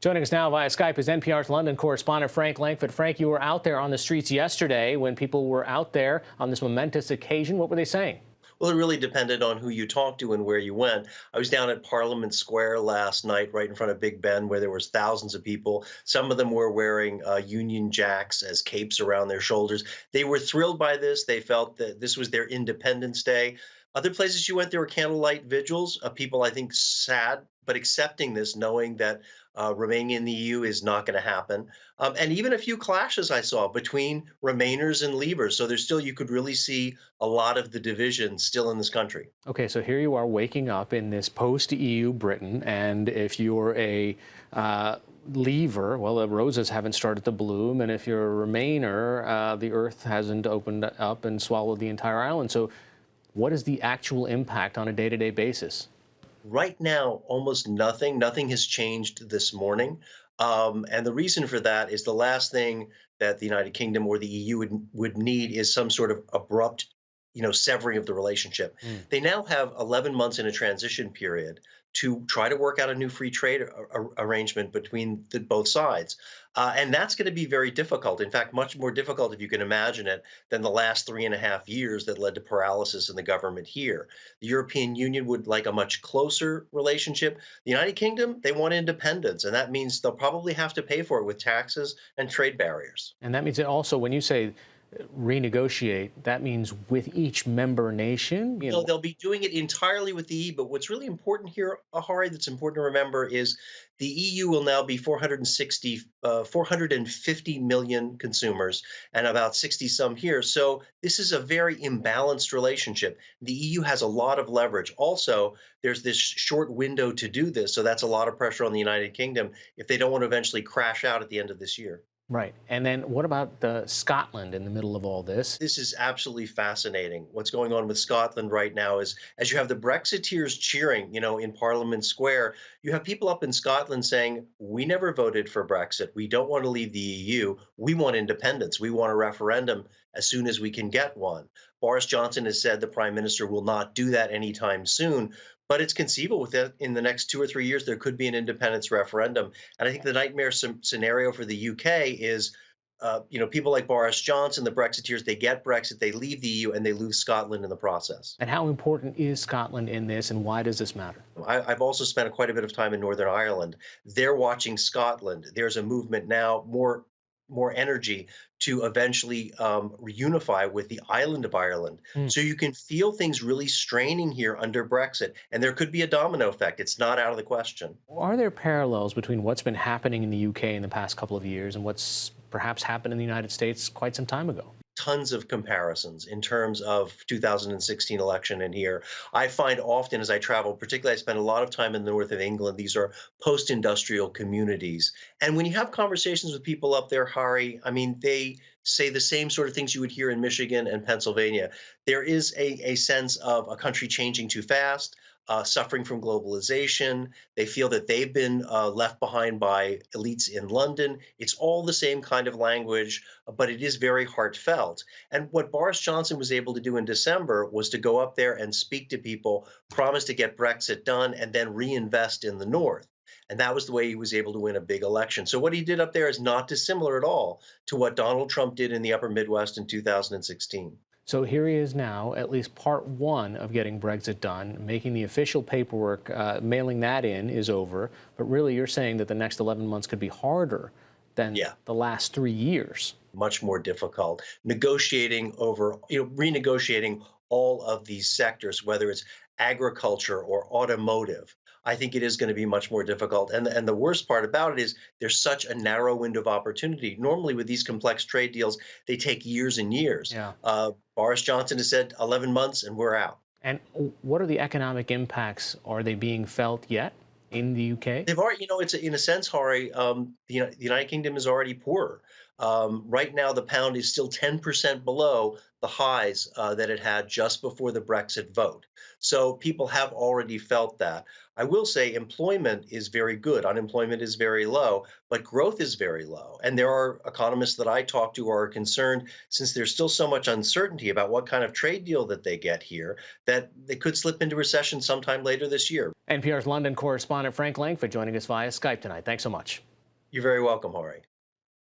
Joining us now via Skype is NPR's London correspondent Frank Langfitt. Frank, you were out there on the streets yesterday when people were out there on this momentous occasion. What were they saying? Well, it really depended on who you talked to and where you went. I was down at Parliament Square last night, right in front of Big Ben, where there was thousands of people. Some of them were wearing Union Jacks as capes around their shoulders. They were thrilled by this. They felt that this was their Independence Day. Other places you went, there were candlelight vigils. People, I think, sad but accepting this, knowing that remaining in the EU is not going to happen. And even a few clashes I saw between Remainers and Leavers. So there's still, you could really see a lot of the division still in this country. Okay, so here you are waking up in this post-EU Britain, and if you're a Leaver, well, the roses haven't started to bloom, and if you're a Remainer, the earth hasn't opened up and swallowed the entire island. So what is the actual impact on a day-to-day basis? Right now, almost nothing. Nothing has changed this morning. And the reason for that is the last thing that the United Kingdom or the EU would need is some sort of abrupt, severing of the relationship. They now have 11 months in a transition period to try to work out a new free trade arrangement between both sides. And that's going to be very difficult. In fact, much more difficult, if you can imagine it, than the last 3.5 years that led to paralysis in the government here. The European Union would like a much closer relationship. The United Kingdom, they want independence, and that means they'll probably have to pay for it with taxes and trade barriers. And that means that also, when you say renegotiate, that means with each member nation? No, they'll be doing it entirely with the EU. But what's really important here, Ahari, that's important to remember is the EU will now be 450 million consumers and about 60 some here. So this is a very imbalanced relationship. The EU has a lot of leverage. Also, there's this short window to do this. So that's a lot of pressure on the United Kingdom if they don't want to eventually crash out at the end of this year. Right. And then what about Scotland in the middle of all this? This is absolutely fascinating. What's going on with Scotland right now is, as you have the Brexiteers cheering, in Parliament Square, you have people up in Scotland saying, we never voted for Brexit. We don't want to leave the EU. We want independence. We want a referendum as soon as we can get one. Boris Johnson has said the prime minister will not do that anytime soon. But it's conceivable that in the next 2 or 3 years, there could be an independence referendum. And I think the nightmare scenario for the UK is, people like Boris Johnson, the Brexiteers, they get Brexit, they leave the EU, and they lose Scotland in the process. And how important is Scotland in this, and why does this matter? I've also spent quite a bit of time in Northern Ireland. They're watching Scotland. There's a movement now, more energy to eventually reunify with the island of Ireland. So you can feel things really straining here under Brexit, and there could be a domino effect. It's not out of the question. Are there parallels between what's been happening in the UK in the past couple of years and what's perhaps happened in the United States quite some time ago? Tons of comparisons in terms of 2016 election and here. I find often as I travel, particularly I spend a lot of time in the north of England, these are post-industrial communities. And when you have conversations with people up there, Hari, I mean, they say the same sort of things you would hear in Michigan and Pennsylvania. There is a sense of a country changing too fast, suffering from globalization. They feel that they've been left behind by elites in London. It's all the same kind of language, but it is very heartfelt. And what Boris Johnson was able to do in December was to go up there and speak to people, promise to get Brexit done, and then reinvest in the North. And that was the way he was able to win a big election. So what he did up there is not dissimilar at all to what Donald Trump did in the upper Midwest in 2016. So here he is now, at least part one of getting Brexit done, making the official paperwork, mailing that in is over. But really, you're saying that the next 11 months could be harder than the last 3 years. Much more difficult. Negotiating over, renegotiating all of these sectors, whether it's agriculture or automotive. I think it is going to be much more difficult. And the worst part about it is there's such a narrow window of opportunity. Normally with these complex trade deals, they take years and years. Boris Johnson has said 11 months and we're out. And what are the economic impacts? Are they being felt yet in the UK? They've already, it's in a sense, Hari, the United Kingdom is already poorer. Right now, the pound is still 10% below the highs that it had just before the Brexit vote. So people have already felt that. I will say employment is very good. Unemployment is very low, but growth is very low. And there are economists that I talk to who are concerned, since there's still so much uncertainty about what kind of trade deal that they get here, that they could slip into recession sometime later this year. NPR's London correspondent Frank Langfitt joining us via Skype tonight. Thanks so much. You're very welcome, Hari.